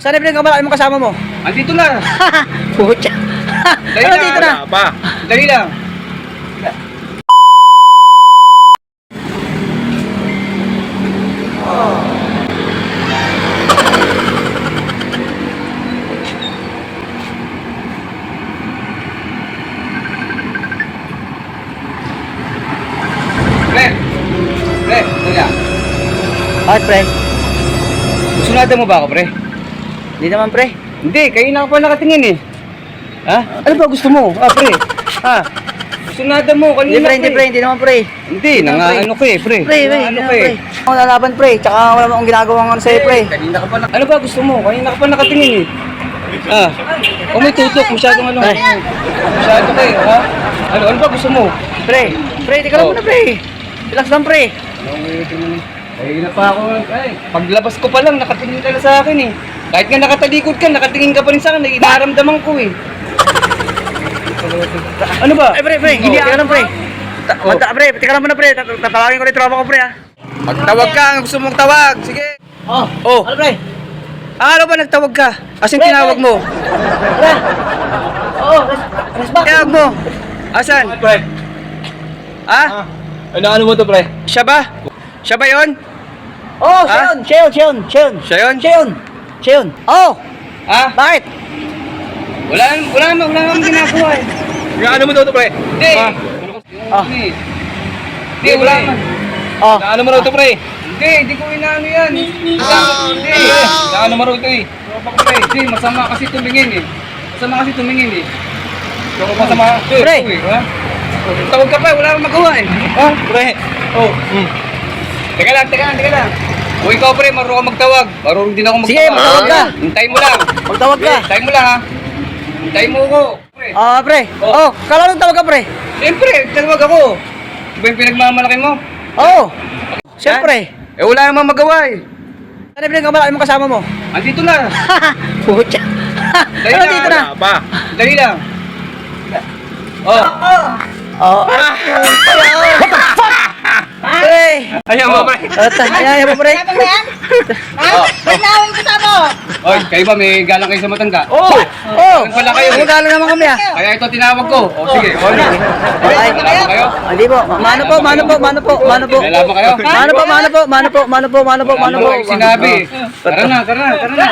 Saan na pinagkamalaki mo kasama mo? Andito na. Pucha. Dali Ano lang. dito na? Pa. Dali lang. Pre. Pre, dali lang. Bakit pre? Sunada mo ba ako, pre? Hindi naman pre. Hindi, kayo na ako pa nakatingin eh. Ha? Ano ba gusto mo? Pre. Ha? Sunada mo Hindi kanina, pre, hindi pre, hindi naman pre. Hindi, ano ka eh, pre. Pre, Ano hindi ka naman eh. pre. Ako lalaban pre, tsaka wala akong ginagawang ano sa'yo pre. Kanina ka pa na... Ano ba gusto mo? Kanina ka pa nakatingin eh. O may tutok, masyadong ano. Ay. Masyado kayo, ha? Ano ba gusto mo? Pre, tika lang Oh. muna pre. Relax lang pre. Ay, na pa ako. Ay, paglabas ko pa lang, nakatingin ka na sa akin eh. Kahit nga nakatalikod ka, nakatingin ka pa rin sa akin, inaramdaman ko eh. Ano ba? Ay pre, hindi tika lang pre. Pre, tika lang muna pre. Tatawagin ko rin tropa ko pre ha. Magtawag ka, ang gusto mong tawag. Sige. Oh. Ano pre? Ano ba nagtawag ka? Asan tinawag mo? Pre. Oo, resback. Tinawag mo? Asan? Pre. Ha? Ano mo to, pre? Siya ba? Siya ba yun? Oh, Ha? Siya yun. Oh, Ha? bakit? Wala namang ginagawa eh. Ano mo to, pre? Hindi. Ah. Hindi, wala naman. Oh, Ano mo to, pre? Hindi ko inaano yan. Hindi. Ano mo to, eh? Hindi, masama kasi tumingin eh. Masama kasi tumingin eh. Ito ko masama. Pre. Ha? Tawag ka pa, wala akong magawa eh. Ha? Pre. Oh. Teka lang. O ikaw pre, marunong ka magtawag. Marunong din ako magtawag. Sige, magtawag ka. Hintayin mo lang. magtawag ka. Hintayin mo lang ha. Hintayin mo ako. Pre. Pre. Oh, kala nung tawag ka pre. Siyempre, tawag ako. Diba yung pinagmamalaki mo? Oh. Siyempre. Eh wala namang magawa eh. Saan na pinagkamalaki mo kasama mo? Andito na. Pucha. Dali Ano lang. dito na? Pa. Dali lang. Oh. Oh. What the fuck? Pre. Ayan mo pre. Ayan mo pre. Ano ba yan? Ha? Ba't naawin ko sa mo? Oy, kayo ba may galang kayo sa matanda? Oh. Ganun pala kayo. Magkala naman kami ah. Kaya ito tinawag ko. O sige, o ano? Ay, Lalaban kayo? Hindi po. Mano po. Lalaban kayo? Mano po. Ano ba yung sinabi? Tara na.